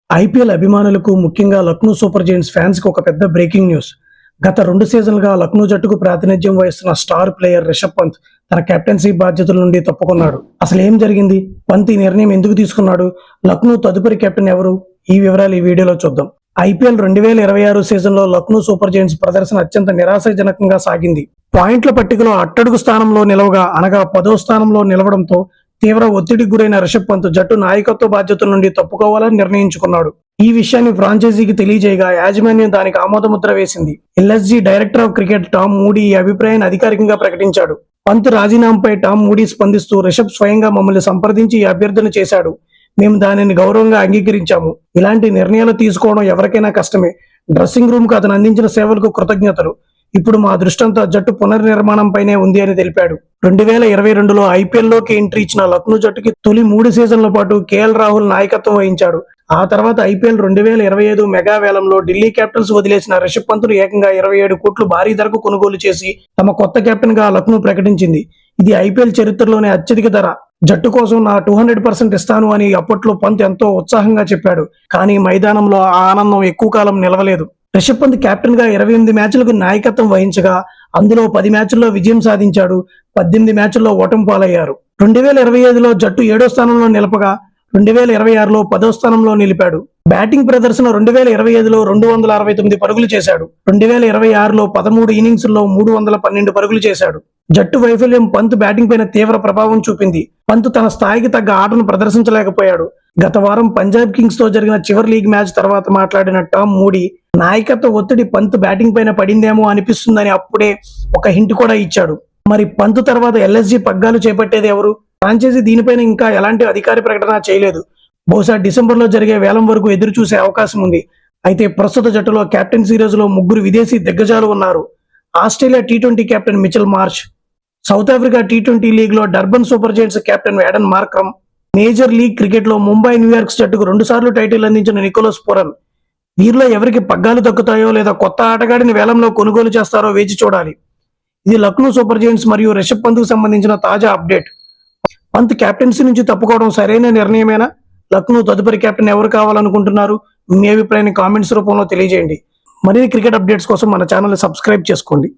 IPL అభిమానులకు ముఖ్యంగా Lucknow super Giants fans కి ఒక పెద్ద బ్రేకింగ్ న్యూస్. గత 2 సీజన్లుగా లక్నో జట్టుకు ప్రాతినిధ్యం వహిస్తున్న స్టార్ ప్లేయర్ రిషబ్ పంత్ తన కెప్టెన్సీ బాధ్యతల నుండి తప్పుకున్నాడు. అసలు ఏం జరిగింది? పంత్ ఈ నిర్ణయం ఎందుకు తీసుకున్నాడు? లక్నో తదుపరి కెప్టెన్ ఎవరు? ఈ వివరాలు ఈ వీడియోలో చూద్దాం. ఐపీఎల్ 2026 సీజన్లో లక్నో సూపర్ జైంట్స్ ప్రదర్శన అత్యంత నిరాశాజనకంగా సాగింది. పాయింట్ల పట్టికలో అట్టడుగు స్థానంలో నిలవగా అనగా 10వ స్థానంలో నిలవడంతో తీవ్ర ఒత్తిడికి గురైన రిషబ్ పంత్ జట్టు నాయకత్వ బాధ్యతల నుండి తప్పుకోవాలని నిర్ణయించుకున్నాడు. ఈ విషయాన్ని ఫ్రాంచైజీకి తెలియజేయగా యాజమాన్యం దానికి ఆమోదముద్ర వేసింది. LSG director of cricket Tom moody ఈ అభిప్రాయాన్ని అధికారికంగా ప్రకటించాడు. పంత్ రాజీనామాపై టామ్ మూడీ స్పందిస్తూ రిషబ్ స్వయంగా మమ్మల్ని సంప్రదించి ఈ అభ్యర్థన చేశాడు. మేము దానిని గౌరవంగా అంగీకరించాము. ఇలాంటి నిర్ణయాలు తీసుకోవడం ఎవరికైనా కష్టమే. డ్రెస్సింగ్ రూమ్ కు అతను అందించిన సేవలకు కృతజ్ఞతలు. ఇప్పుడు మా దృష్టంతా జట్టు పునర్నిర్మాణంపైనే ఉంది అని తెలిపాడు. 2022లో ఐపీఎల్లోకి ఎంట్రీ ఇచ్చిన లక్నో జట్టుకి తొలి 3 సీజన్ల పాటు కేఎల్ రాహుల్ నాయకత్వం వహించాడు. ఆ తర్వాత ఐపీఎల్ 2025 మెగా వేలంలో ఢిల్లీ క్యాపిటల్స్ వదిలేసిన రిషబ్ పంత్ను ఏకంగా 27 కోట్లు భారీ ధరకు కొనుగోలు చేసి తమ కొత్త కెప్టెన్ గా లక్నో ప్రకటించింది. ఇది ఐపీఎల్ చరిత్రలోనే అత్యధిక ధర. జట్టు కోసం నా 200% ఇస్తాను అని అప్పట్లో పంత్ ఎంతో ఉత్సాహంగా చెప్పాడు. కానీ మైదానంలో ఆ ఆనందం ఎక్కువ కాలం నిలవలేదు. రిషబ్ పంత్ కెప్టెన్ గా 28 మ్యాచ్లకు నాయకత్వం వహించగా అందులో 10 మ్యాచ్ల్లో విజయం సాధించాడు. 18 మ్యాచ్ల్లో ఓటమి పాలయ్యారు. 2025లో జట్టు 7వ స్థానంలో నిలపగా 2026లో 10వ స్థానంలో నిలిపాడు. బ్యాటింగ్ ప్రదర్శన 2025లో 269 పరుగులు చేశాడు. 2026లో 13 ఇన్నింగ్స్ల్లో 312 పరుగులు చేశాడు. జట్టు వైఫల్యం పంత్ బ్యాటింగ్ పైన తీవ్ర ప్రభావం చూపింది. పంత్ తన స్థాయికి తగ్గ ఆటను ప్రదర్శించలేకపోయాడు. గత వారం పంజాబ్ కింగ్స్ తో జరిగిన చివరి లీగ్ మ్యాచ్ తర్వాత మాట్లాడిన టామ్ మూడీ నాయకత్వ ఒత్తిడి పంత్ బ్యాటింగ్ పైన పడిందేమో అనిపిస్తుందని అప్పుడే ఒక హింట్ కూడా ఇచ్చాడు. మరి పంత్ తర్వాత ఎల్ఎస్జీ పగ్గాలు చేపట్టేది ఎవరు? ఫ్రాంచైజీ దీనిపైన ఇంకా ఎలాంటి అధికార ప్రకటన చేయలేదు. బహుశా డిసెంబర్లో జరిగే వేలం వరకు ఎదురు చూసే అవకాశం ఉంది. అయితే ప్రస్తుత జట్టులో కెప్టెన్ సిరీస్ లో 3 విదేశీ దిగ్గజాలు ఉన్నారు. Australia T20 captain Mitchell Marsh, south Africa T20 league లో Durban super Giants captain add-on Markram, major league cricket లో ముంబై న్యూయార్క్స్ జట్టుకు 2 సార్లు టైటిల్ అందించిన నికోలస్ పూరన్. వీరిలో ఎవరికి పగ్గాలు దక్కుతాయో లేదా కొత్త ఆటగాడిని వేలంలో కొనుగోలు చేస్తారో వేచి చూడాలి. ఇది లక్నో సూపర్ జైంట్స్ మరియు రిషబ్ పంత్ కు సంబంధించిన తాజా అప్డేట్. పంత్ కెప్టెన్సీ నుంచి తప్పుకోవడం సరైన నిర్ణయమేనా? లక్నో తదుపరి కెప్టెన్ ఎవరు కావాలనుకుంటున్నారు? మీ అభిప్రాయాన్ని కామెంట్స్ రూపంలో తెలియజేయండి. మరిన్ని క్రికెట్ అప్డేట్స్ కోసం మన ఛానల్ సబ్స్క్రైబ్ చేసుకోండి.